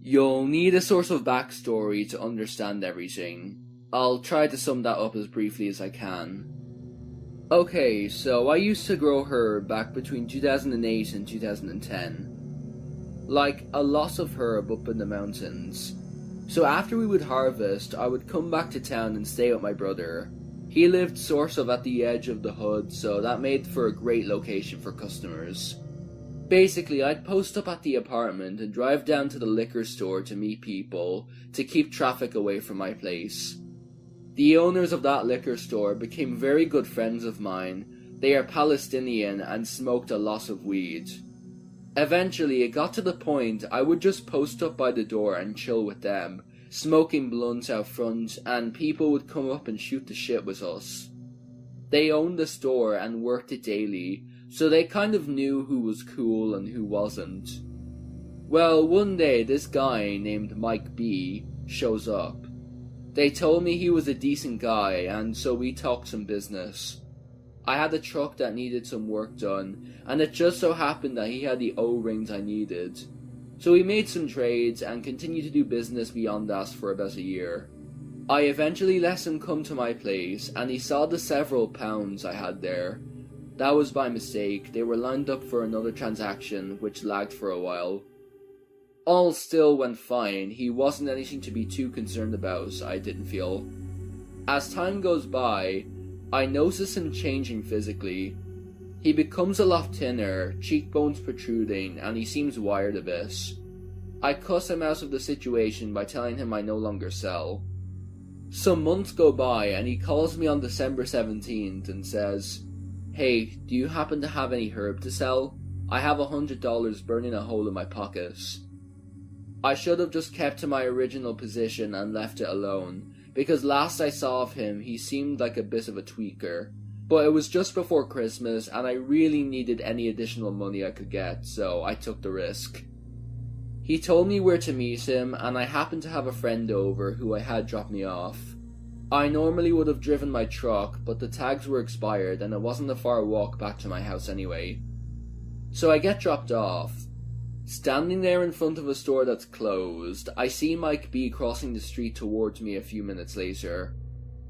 You'll need a source of backstory to understand everything. I'll try to sum that up as briefly as I can. Okay, so I used to grow herb back between 2008 and 2010. Like, a lot of herb up in the mountains. So after we would harvest, I would come back to town and stay with my brother. He lived sort of at the edge of the hood, so that made for a great location for customers. Basically, I'd post up at the apartment and drive down to the liquor store to meet people, to keep traffic away from my place. The owners of that liquor store became very good friends of mine. They are Palestinian and smoked a lot of weed. Eventually, it got to the point I would just post up by the door and chill with them, smoking blunts out front, and people would come up and shoot the shit with us. They owned the store and worked it daily, so they kind of knew who was cool and who wasn't. Well, one day this guy named Mike B shows up. They told me he was a decent guy, and so we talked some business. I had a truck that needed some work done, and it just so happened that he had the O-rings I needed. So we made some trades and continued to do business beyond that for about a year. I eventually let him come to my place, and he saw the several pounds I had there. That was by mistake. They were lined up for another transaction, which lagged for a while. All still went fine. He wasn't anything to be too concerned about, I didn't feel. As time goes by, I notice him changing physically. He becomes a lot thinner, cheekbones protruding, and he seems wired a bit. I cuss him out of the situation by telling him I no longer sell. Some months go by and he calls me on December 17th and says, "Hey, do you happen to have any herb to sell? I have $100 burning a hole in my pockets." I should have just kept to my original position and left it alone, because last I saw of him he seemed like a bit of a tweaker. But it was just before Christmas and I really needed any additional money I could get, so I took the risk. He told me where to meet him, and I happened to have a friend over who I had drop me off. I normally would have driven my truck, but the tags were expired and it wasn't a far walk back to my house anyway. So I get dropped off. Standing there in front of a store that's closed, I see Mike B crossing the street towards me a few minutes later.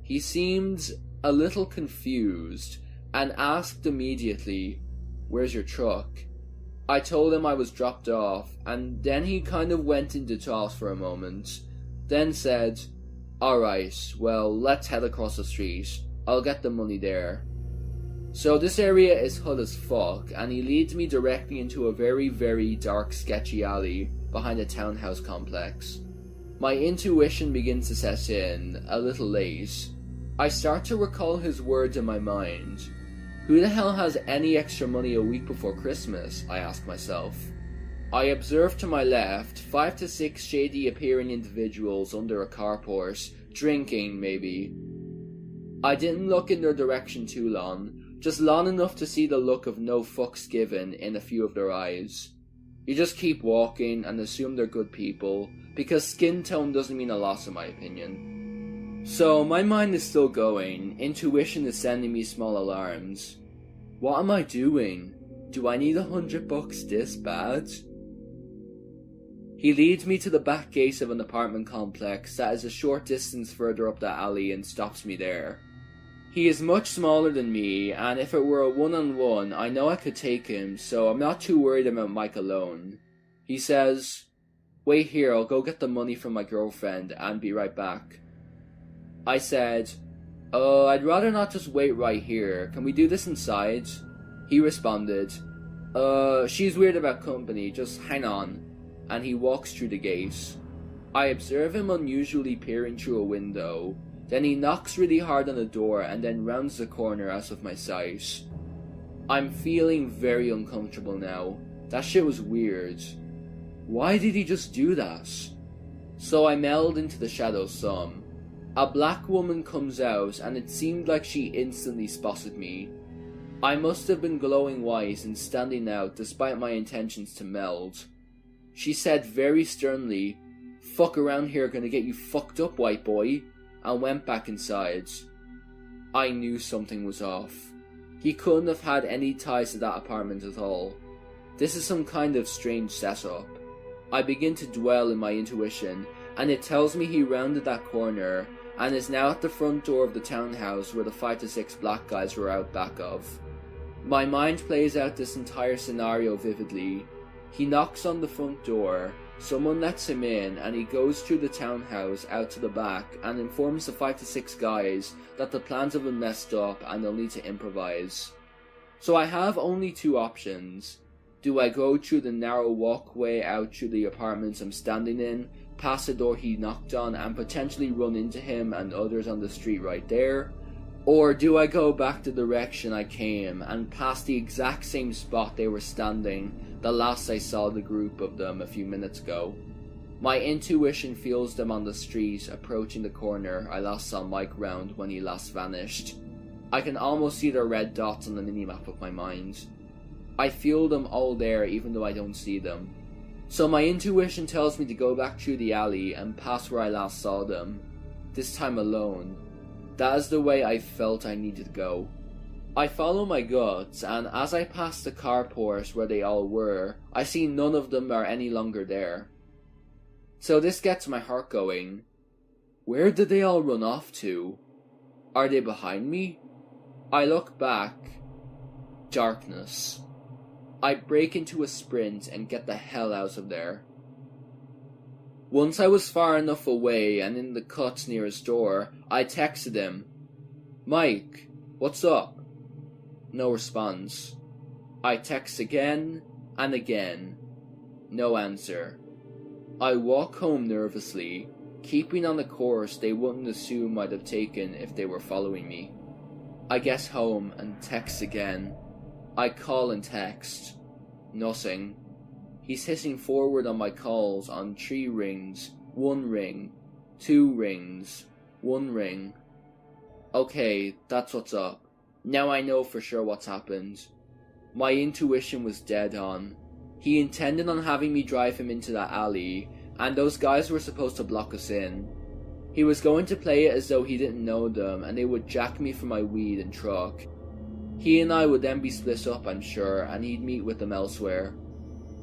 He seemed a little confused and asked immediately, "Where's your truck?" I told him I was dropped off, and then he kind of went into toss for a moment, then said, "Alright, well, let's head across the street. I'll get the money there." So this area is hood as fuck, and he leads me directly into a very, very dark, sketchy alley behind a townhouse complex. My intuition begins to set in, a little late. I start to recall his words in my mind. Who the hell has any extra money a week before Christmas? I ask myself. I observe to my left 5 to 6 shady appearing individuals under a carport, drinking maybe. I didn't look in their direction too long, just long enough to see the look of no fucks given in a few of their eyes. You just keep walking and assume they're good people, because skin tone doesn't mean a lot in my opinion. So my mind is still going, intuition is sending me small alarms. What am I doing? Do I need $100 this bad? He leads me to the back gate of an apartment complex that is a short distance further up the alley and stops me there. He is much smaller than me, and if it were a one-on-one, I know I could take him, so I'm not too worried about Mike alone. He says, "Wait here, I'll go get the money from my girlfriend and be right back." I said, I'd rather not just wait right here. Can we do this inside?" He responded, She's weird about company, just hang on." And he walks through the gate. I observe him unusually peering through a window. Then he knocks really hard on the door and then rounds the corner out of my sight. I'm feeling very uncomfortable now. That shit was weird. Why did he just do that? So I meld into the shadows some. A black woman comes out and it seemed like she instantly spotted me. I must have been glowing white and standing out despite my intentions to meld. She said very sternly, "Fuck around here, gonna get you fucked up, white boy," and went back inside. I knew something was off. He couldn't have had any ties to that apartment at all. This is some kind of strange setup. I begin to dwell in my intuition, and it tells me he rounded that corner and is now at the front door of the townhouse where the 5 to 6 black guys were out back of. My mind plays out this entire scenario vividly. He knocks on the front door, someone lets him in, and he goes through the townhouse out to the back and informs the 5 to 6 guys that the plans have been messed up and they'll need to improvise. So I have only two options. Do I go through the narrow walkway out through the apartments I'm standing in, past the door he knocked on, and potentially run into him and others on the street right there? Or do I go back the direction I came and past the exact same spot they were standing the last I saw the group of them a few minutes ago? My intuition feels them on the street approaching the corner I last saw Mike round when he last vanished. I can almost see their red dots on the minimap of my mind. I feel them all there even though I don't see them. So my intuition tells me to go back through the alley and past where I last saw them, this time alone. That is the way I felt I needed to go. I follow my guts, and as I pass the carport where they all were, I see none of them are any longer there. So this gets my heart going. Where did they all run off to? Are they behind me? I look back. Darkness. I break into a sprint and get the hell out of there. Once I was far enough away and in the cut near his door, I texted him, "Mike, what's up?" No response. I text again and again. No answer. I walk home nervously, keeping on the course they wouldn't assume I'd have taken if they were following me. I get home and text again. I call and text. Nothing. He's hitting forward on my calls on 3 rings, 1 ring, 2 rings, 1 ring. Okay, that's what's up. Now I know for sure what's happened. My intuition was dead on. He intended on having me drive him into that alley, and those guys were supposed to block us in. He was going to play it as though he didn't know them and they would jack me for my weed and truck. He and I would then be split up, I'm sure, and he'd meet with them elsewhere.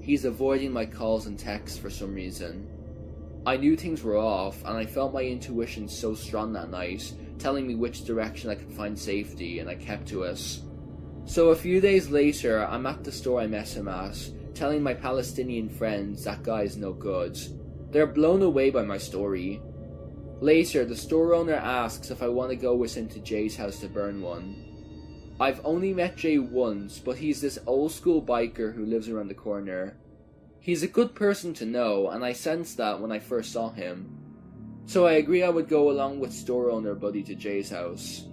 He's avoiding my calls and texts for some reason. I knew things were off, and I felt my intuition so strong that night, telling me which direction I could find safety, and I kept to it. So a few days later, I'm at the store I met him at, telling my Palestinian friends that guy's no good. They're blown away by my story. Later, the store owner asks if I want to go with him to Jay's house to burn one. I've only met Jay once, but he's this old school biker who lives around the corner. He's a good person to know, and I sensed that when I first saw him. So I agree I would go along with store owner Buddy to Jay's house.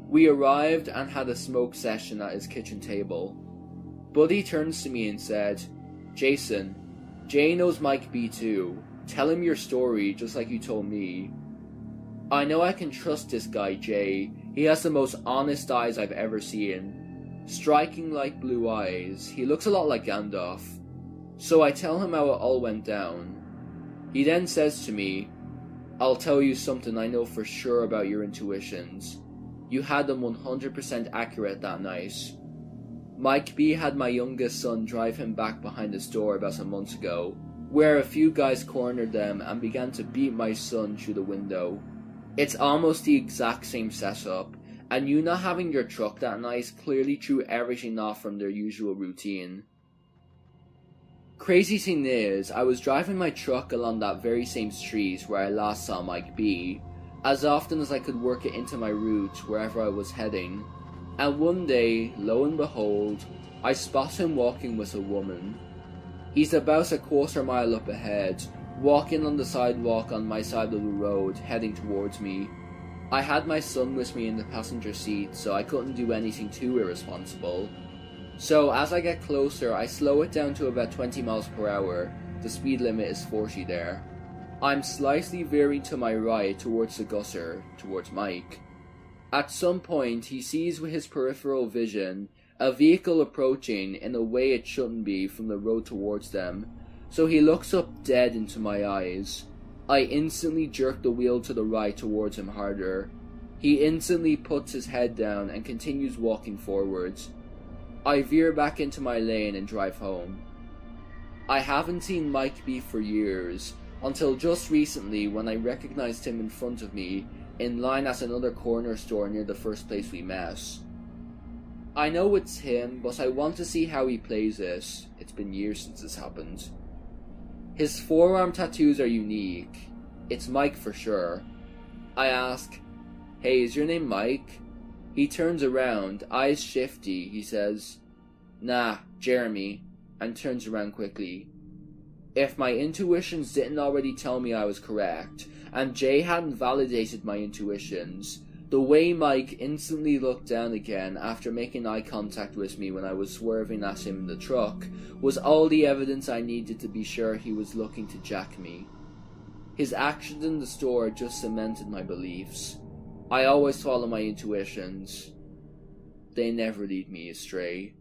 We arrived and had a smoke session at his kitchen table. Buddy turns to me and said, "Jason, Jay knows Mike B too. Tell him your story just like you told me." I know I can trust this guy Jay. He has the most honest eyes I've ever seen. Striking like blue eyes. He looks a lot like Gandalf. So I tell him how it all went down. He then says to me, "I'll tell you something I know for sure about your intuitions. You had them 100% accurate that night. Mike B had my youngest son drive him back behind the store about a month ago, where a few guys cornered them and began to beat my son through the window. It's almost the exact same setup, and you not having your truck that night clearly threw everything off from their usual routine. Crazy thing is, I was driving my truck along that very same street where I last saw Mike B, as often as I could work it into my route wherever I was heading, and one day, lo and behold, I spot him walking with a woman. He's about a quarter mile up ahead, walking on the sidewalk on my side of the road, heading towards me. I had my son with me in the passenger seat, so I couldn't do anything too irresponsible. So as I get closer, I slow it down to about 20 miles per hour. The speed limit is 40 there. I'm slightly veering to my right towards the gutter, towards Mike. At some point, he sees with his peripheral vision a vehicle approaching in a way it shouldn't be from the road towards them, so he looks up dead into my eyes. I instantly jerk the wheel to the right towards him harder. He instantly puts his head down and continues walking forwards. I veer back into my lane and drive home. I haven't seen Mike B for years, until just recently when I recognized him in front of me, in line at another corner store near the first place we met. I know it's him, but I want to see how he plays it. It's been years since this happened. His forearm tattoos are unique. It's Mike for sure. I ask, "Hey, is your name Mike?" He turns around, eyes shifty. He says, "Nah, Jeremy," and turns around quickly. If my intuitions didn't already tell me I was correct, and Jay hadn't validated my intuitions, the way Mike instantly looked down again after making eye contact with me when I was swerving at him in the truck was all the evidence I needed to be sure he was looking to jack me. His actions in the store just cemented my beliefs. I always follow my intuitions. They never lead me astray.